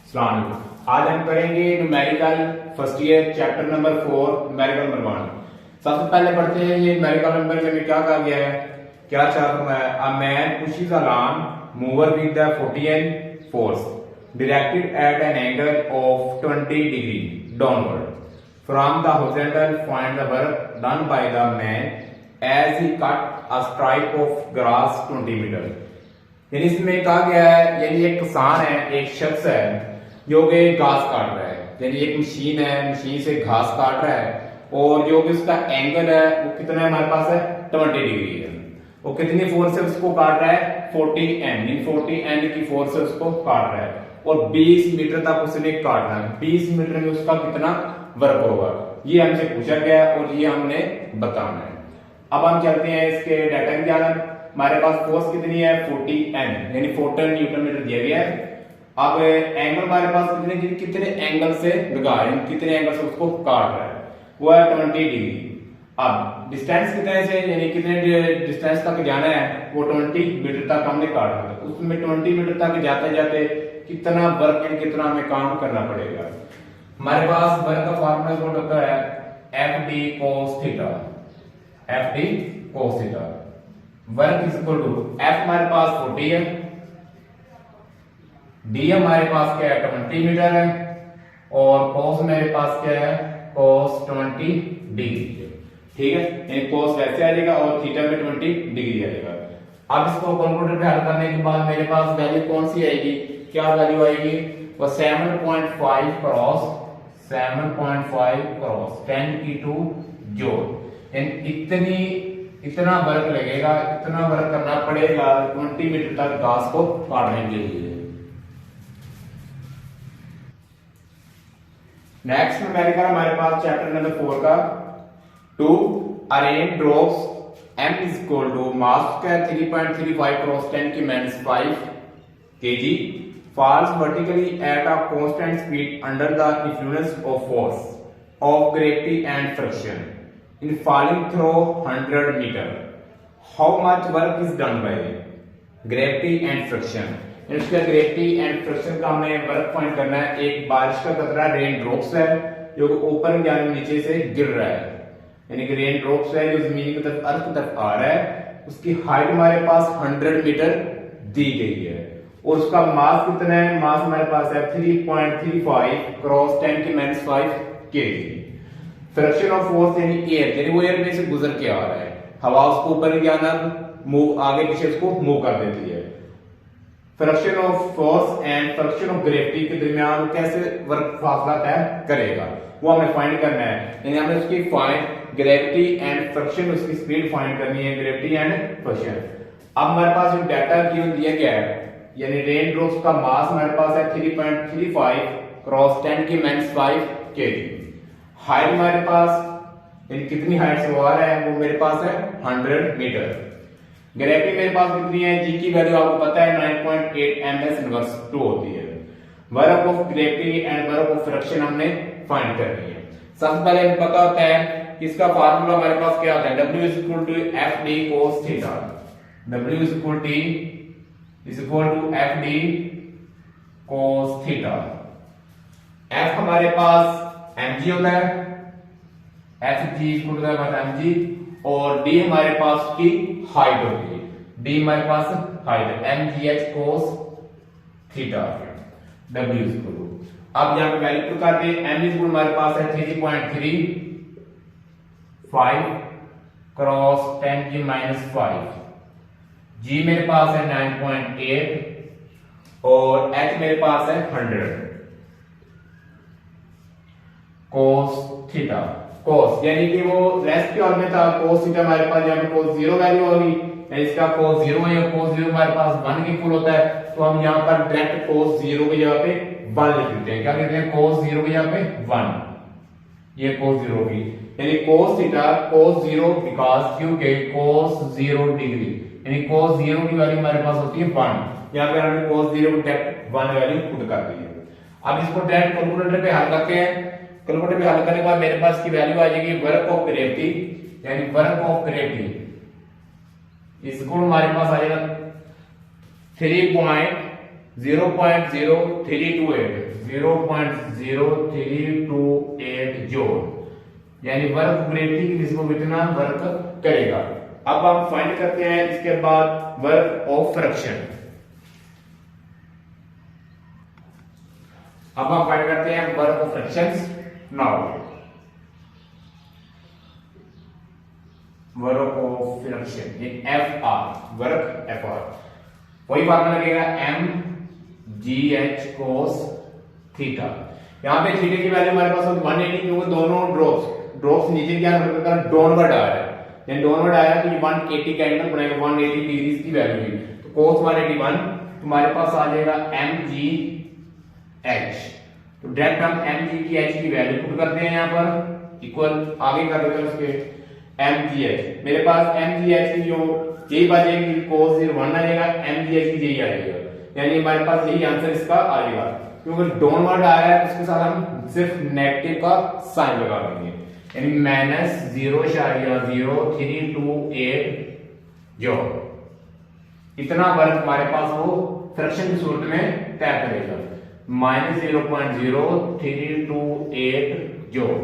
सलाम। आज हम करेंगे numerical first year chapter number 4 numerical number 1। सबसे पहले पढ़ते हैं ये न्यूमेरिकल नंबर में क्या कहा गया है, क्या चाहता है। A man pushes a lawn mower with the 40 force directed at an angle of 20 degree downward from the horizontal find the work done by the man as he cut a stripe of grass 20 metre. यानी इसमें कहा गया है, यानी एक किसान है, एक शख्स है जो कि घास काट रहा है। यानी एक मशीन है, मशीन से घास काट रहा है और जो कि उसका एंगल है वो कितना है, हमारे पास है 20 डिग्री है। वो कितनी फोर्स से उसको काट रहा है, 40 एन, 40 एन की फोर्स से उसको काट रहा है और 20 मीटर तक उसने काटना है। 20 मीटर में उसका कितना वर्क होगा, ये हमसे पूछा गया और ये हमने बताना है। अब हम चलते हैं इसके डाटा की जानब। हमारे पास फोर्स कितनी है, 40 एन यानी 40 न्यूटन मीटर दिया गया है। अब एंगल हमारे पास कितने एंगल से लगा है, कितने एंगल से उसको काट रहा है, वो है 20 डिग्री। अब डिस्टेंस कितने से, यानी कितने डिस्टेंस तक जाना है, वो 20 मीटर तक हमने काटना है। उसमें 20 मीटर तक जाते जाते कितना वर्क, कितना हमें काम करना पड़ेगा। हमारे पास वर्क का फार्मूला होता है F D cos theta. F D cos theta work is equal to F हमारे पास 40 है, डी हमारे पास क्या है 20 मीटर है और कोस मेरे पास क्या है, कोस 20 डिग्री। ठीक है, यानी कोस वैसे आ जाएगा और थीटा में 20 डिग्री आ जाएगा। अब इसको कैलकुलेटर पे हल करने के बाद मेरे पास वैल्यू कौन सी आएगी, क्या वैल्यू आएगी, वो 7.5 क्रॉस 10 की 2 जूल। यानी इतना वर्क लगेगा, इतना वर्क करना पड़ेगा 20 मीटर तक घास को काटने के लिए। नेक्स्ट न्यूमेरिकल हमारे पास चैप्टर नंबर 4 का 2 अरेन drops m is equal to mass square 3.35 cross 10 की -5 kg falls vertically at a constant speed under the influence of force of gravity and friction in falling through 100 meter. How much work is done by gravity and friction? इसका gravity and friction का हमें work find करना है। एक बारिश का कतरा rain drops है जो ऊपर यानी नीचे से गिर रहा है, यानी कि रेन ड्रॉप्स है जो जमीन की तरफ अर्थ की तरफ आ रहा है। उसकी हाइट हमारे पास 100 मीटर दी गई है और उसका मास कितना है, मास हमारे पास है 3.35 क्रॉस 10 की -5 kg। फ्रिक्शन ऑफ फोर्स यानी एयर, यानी वो एयर में से गुजर के आ रहा है, हवा उसको ऊपर जाना मूव आगे पीछे उसको मूव कर देती है। Friction of force and friction of gravity के दरमियान कैसे वर्क फासला तय करेगा, वो हमें फाइंड करना है। यानी हमें उसकी फाइंड ग्रेविटी एंड फ्रिक्शन, उसकी स्पीड फाइंड करनी है, ग्रेविटी एंड फ्रिक्शन। अब हमारे पास जो डाटा गिवन दिया गया है, यानी रेन ड्रॉप्स का मास हमारे पास है 3.35 क्रॉस 10 की -5 kg। हाइट हमारे पास यानी कितनी हाइट से वो आ रहा है, वो मेरे पास है 100 मीटर। ग्रेविटी मेरे पास कितनी है, जी की वैल्यू आपको पता है 9.8 ms इनवर्स 2 होती है। Work of gravity and work of friction हमने फाइंड करनी है। सबसे पहले हमें पता होता है कि इसका फार्मूला हमारे पास क्या होता है, W is equal to F D cos theta. W is equal to F D cos theta. F हमारे पास mg होता है, F G equal to mg और d हमारे पास की हाइट होगी, d हमारे पास हाइट है mgh cos थीटा। w इज इक्वल टू, अब यहां पे वैल्यू पुट करते हैं। m इज इक्वल हमारे पास है 3.35 क्रॉस 10 की -5, g मेरे पास है 9.8 और h मेरे पास है 100 cos थीटा। cos यानी कि वो लेस की और में था, cos थीटा हमारे पास यहाँ पे cos 0 वैल्यू होगी, इसका cos 0 है, cos 0 हमारे पास 1 के इक्वल होता है, तो हम यहाँ पर डायरेक्ट cos 0 की जगह पे 1 लिख देते हैं। क्या कहते हैं, cos 0 की जगह पे 1, ये cos 0 की, यानी cos थीटा cos 0 बिकॉज़ क्योंकि cos 0 डिग्री, यानी cos 0 की वैल्यू हमारे पास होती है 1। यहाँ पे हमने cos 0 को डायरेक्ट 1 वैल्यू पुट कर दी है। अब इसको डायरेक्ट कैलकुलेटर पे हल करते हैं। कैलकुलेटर पे हल करने के बाद मेरे पास की वैल्यू आ जाएगी वर्क ऑफ ग्रेविटी, यानी वर्क ऑफ ग्रेविटी इसको हमारे पास आ जाएगा 3.35 0.0328 जूल, यानी वर्क ग्रेविटी की विजिबल इतना वर्क करेगा। अब हम फाइंड करते हैं इसके बाद वर्क ऑफ फ्रिक्शन। अब हम फाइंड करते हैं work of friction. Now work of friction in FR, work FR वही फार्मूला लगेगा mgh cos थीटा। यहां पे थीटा की वैल्यू हमारे पास 180, क्योंकि दोनों ड्रॉप्स नीचे क्या डाउनवर्ड आ रहा है, यानी डाउनवर्ड आया तो ये 180 का एंगल बनेगा, 180 डिग्री की वैल्यू है। तो cos 181 तुम्हारे पास आ जाएगा mgh। तो डायरेक्ट हम mg की h की वैल्यू पुट करते हैं यहां पर, इक्वल आगे कर देते हैं उसके mgh। मेरे पास mgh की जो यही बचेगी, cos 1 आएगा, mgh की यही आएगा, यानी हमारे पास यही आंसर इसका आएगा। क्योंकि डाउनवर्ड आ रहा है उसके साथ हम सिर्फ नेगेटिव का साइन लगा देंगे, यानी -0.0328 जूल। इतना वर्क हमारे पास वो फ्रिक्शन की सूरत में तय करेगा, -0.0328 जूल।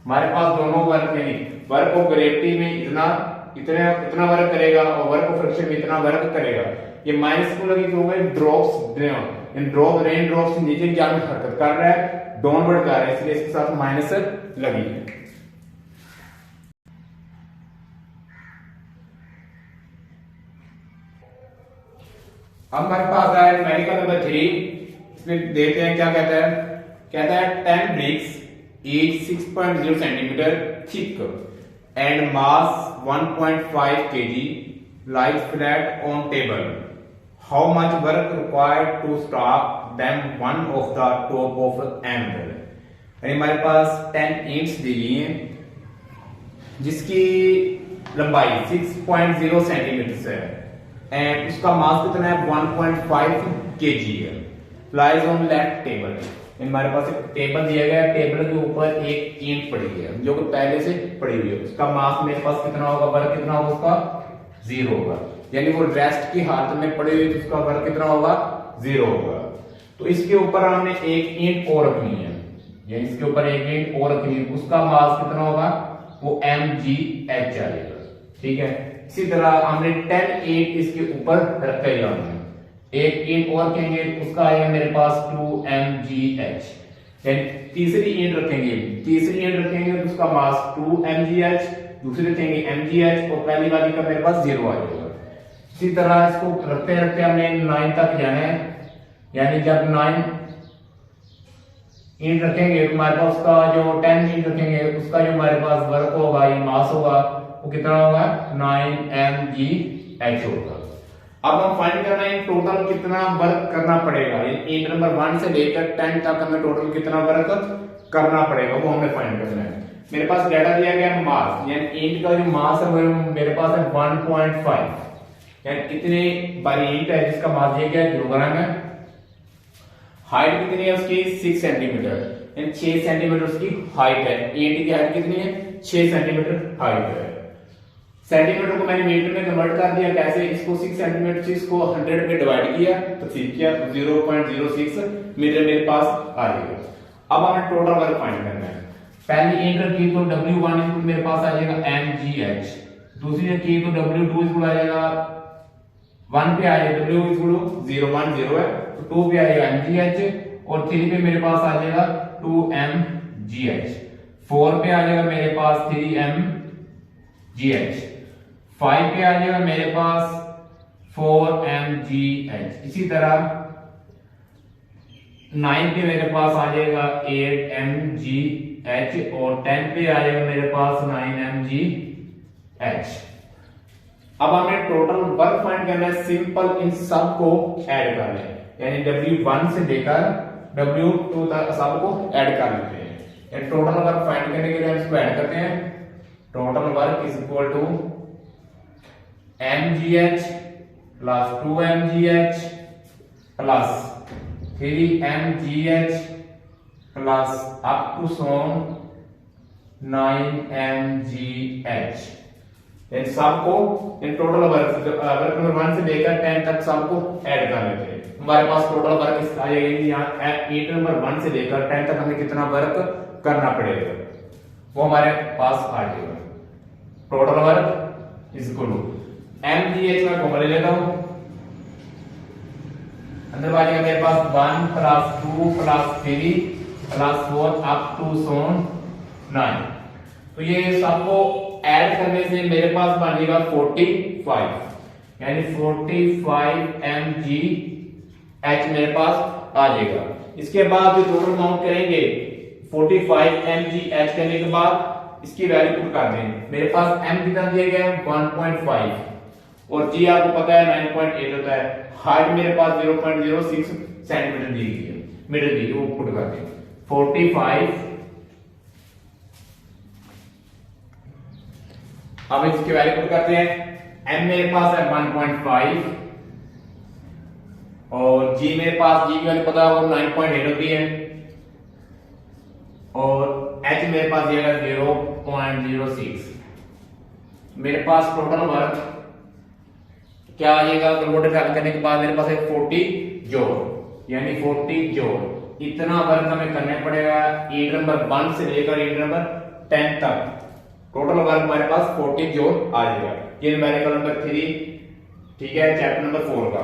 हमारे पास दोनों वर्क यानी वर्क ऑफ ग्रेविटी में इतना वर्क करेगा और वर्क ऑफ फ्रिक्शन में इतना वर्क करेगा। ये माइनस को लगी तो ड्रॉप्स रेन ड्रॉप्स नीचे क्या में हरकत कर रहा है, डाउनवर्ड कर रहा है, इसलिए इसके साथ माइनस लगी है। अब हमारे पास आया न्यूमेरिकल नंबर 3। इसमें देखते हैं क्या कहता है। कहता है 10 bricks each 6.0 centimeter thick and mass 1.5 kg lies flat on table. How much work required to stop them one of the top of angle? यानी हमारे पास 10 ईंट्स दी गई हैं जिसकी लंबाई 6.0 सेंटीमीटर है एंड उसका मास कितना है 1.5 kg है। लाइज ऑन लेफ्ट टेबल, हमारे पास एक टेबल दिया गया है, टेबल के ऊपर एक ईंट पड़ी है जो कि पहले से पड़ी हुई है। उसका मास मेरे पास कितना होगा, वर्क कितना होगा उसका 0 होगा, यानी वो रेस्ट की हालत में पड़ी हुई तो उसका वर्क कितना होगा 0 होगा। तो इसके ऊपर हमने एक ईंट और रखनी है, यानी इसके ऊपर एक ईंट और रखनी है, उसका मास कितना होगा वो mgh आएगा। ठीक है, इसी तरह हमने 10 ईंट इसके ऊपर रखे जाना है, एक ईंट और रखेंगे उसका आएगा मेरे पास 2mgh। तीसरी ईंट रखेंगे तो उसका मास 2mgh, दूसरी रखेंगे mgh और पहली वाली का मेरे पास 0 आ जाएगा। इसी तरह इसको रखते रखते हमने 9 तक जाना है, यानी जब 9 ईंट रखेंगे तो हमारे पास उसका जो 10 ईंट रखेंगे उसका जो हमारे पास वर्क होगा या मास होगा वो कितना होगा 9mgh होगा। अब हम फाइंड करना है टोटल कितना वर्क करना पड़ेगा, ईंट नंबर 1 से लेकर 10 तक हमें टोटल कितना वर्क करना पड़ेगा वो हमें फाइंड करना है। मेरे पास डाटा दिया गया मास, यानी ईंट का जो मास है मेरे पास है 1.5, यानी कितनी बड़ी ईंट है जिसका मास दिया गया किलोग्राम है। हाइट कितनी है उसकी 6 सेंटीमीटर, यानी 6 सेंटीमीटर उसकी हाइट है। ईंट की हाइट कितनी है 6 सेंटीमीटर हाइट है। सेंटीमीटर को मैंने मीटर में कन्वर्ट कर दिया, कैसे, इसको 6 सेंटीमीटर से इसको 100 में डिवाइड किया तो ठीक किया 0.06 मीटर मेरे पास आ जाएगा। अब हमें टोटल वर्क फाइंड करना है। पहली ईंट रखी तो W1 मेरे पास आ जाएगा mgh, दूसरी रखी तो W2 आ जाएगा 1 पे आ जाएगा W010 है तो 2 पे आएगा mgh और 3 पे मेरे पास आ जाएगा 2mgh, 4 पे आ जाएगा मेरे पास 3mgh, 5 पे आ जाएगा मेरे पास 4mgh। इसी तरह 9 पे मेरे पास आ जाएगा 8mgh और 10 पे आ जाएगा मेरे पास 9mgh। अब हमें टोटल वर्क फाइंड करना है, सिंपल इन सब को ऐड करना है, यानी W1 से लेकर W2 तक सबको ऐड कर लेते हैं। टोटल वर्क फाइंड करने के लिए हम इसको ऐड करते हैं। Total work is equal to mgh plus 2mgh plus 3mgh plus up to 9mgh इन सबको इन टोटल वर्क नंबर 1 से लेकर 10 तक सबको ऐड कर लेते हैं। हमारे पास टोटल वर्क आ जाएगा यहाँ 8 नंबर 1 से लेकर 10 तक हमें कितना वर्क करना पड़ेगा वो हमारे पास आ जाएगा। Total work is equal to mgh में फॉर्मूला ले लेता हूं। अंदर वाले मेरे पास 1 plus 2 plus 3 plus 4 up to 9। तो ये सबको ऐड करने से मेरे पास बन जाएगा 45 यानी 45 mgh मेरे पास आ जाएगा। इसके बाद जो टोटल काउंट करेंगे 45 mgh करने के बाद इसकी वैल्यू पुट कर दें। मेरे पास m कितना दिया गया है 1.5 और g आपको पता है 9.8 होता है। हाइट मेरे पास 0.06 सेंटीमीटर दी गई है, मीटर दी, वो पुट कर दें 45। अब इसकी वैल्यू पुट करते हैं। m मेरे पास है 1.5 और g मेरे पास g की वैल्यू पता है वो 9.8 होती है और h मेरे पास दिया गया 0.06। मेरे पास टोटल वर्क क्या आ जाएगा कन्वर्ट करने के बाद मेरे पास है 40 जोड़ यानी 40 जोड़। इतना वर्क हमें करना पड़ेगा 8 नंबर 1 से लेकर 8 नंबर 10 तक। टोटल वर्क हमारे पास 40 जोड़ आ जाएगा। ये न्यूमेरिकल नंबर 3 ठीक है चैप्टर नंबर 4 का।